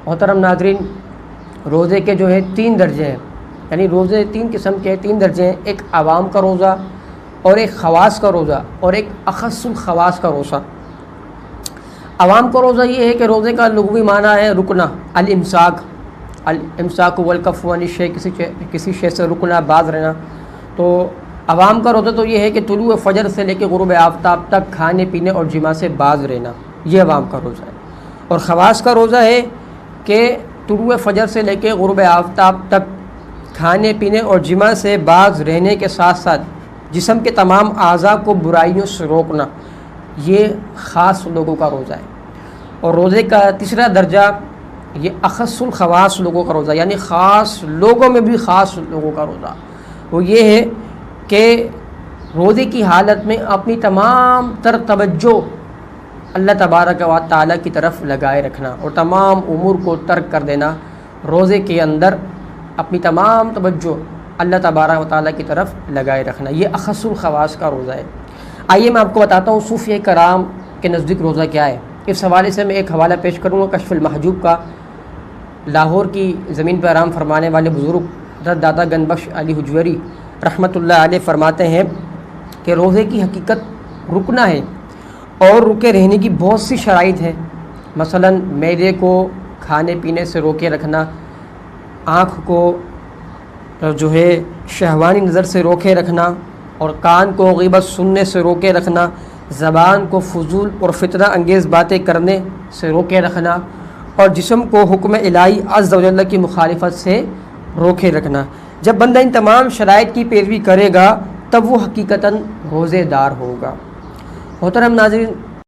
محترم ناظرین، روزے کے جو ہے 3 درجے ہیں، یعنی روزے 3 قسم کے 3 درجے ہیں، ایک عوام کا روزہ اور ایک خواص کا روزہ اور ایک اخص الخواص کا روزہ۔ عوام کا روزہ یہ ہے کہ روزے کا لغوی معنی ہے رکنا، الامساک والکف عن الشیء، کسی شے سے رکنا، باز رہنا۔ تو عوام کا روزہ تو یہ ہے کہ طلوع فجر سے لے کے غروب آفتاب تک کھانے پینے اور جماع سے باز رہنا، یہ عوام کا روزہ ہے۔ اور خواص کا روزہ ہے کہ طلوع فجر سے لے کے غروب آفتاب تک کھانے پینے اور جماع سے باز رہنے کے ساتھ ساتھ جسم کے تمام اعضاء کو برائیوں سے روکنا، یہ خاص لوگوں کا روزہ ہے۔ اور روزے کا تیسرا درجہ یہ اخص الخواص لوگوں کا روزہ، یعنی خاص لوگوں میں بھی خاص لوگوں کا روزہ، وہ یہ ہے کہ روزے کی حالت میں اپنی تمام تر توجہ اللہ تبارک و تعالیٰ کی طرف لگائے رکھنا اور تمام امور کو ترک کر دینا۔ روزے کے اندر اپنی تمام توجہ اللہ تبارک و تعالیٰ کی طرف لگائے رکھنا، یہ اخص الخواص کا روزہ ہے۔ آئیے میں آپ کو بتاتا ہوں صوفیہ کرام کے نزدیک روزہ کیا ہے۔ اس حوالے سے میں ایک حوالہ پیش کروں گا کشف المحجوب کا۔ لاہور کی زمین پر آرام فرمانے والے بزرگ حضرت دادا گن بخش علی حجویری رحمۃ اللہ علیہ فرماتے ہیں کہ روزے کی حقیقت رکنا ہے اور رکے رہنے کی بہت سی شرائط ہیں، مثلا معدے کو کھانے پینے سے روکے رکھنا، آنکھ کو جو ہے شہوانی نظر سے روکے رکھنا، اور کان کو غیبت سننے سے روکے رکھنا، زبان کو فضول اور فتنہ انگیز باتیں کرنے سے روکے رکھنا، اور جسم کو حکم الہی عز و جل کی مخالفت سے روکے رکھنا۔ جب بندہ ان تمام شرائط کی پیروی کرے گا تب وہ حقیقتاً روزے دار ہوگا۔ محترم ناظرین،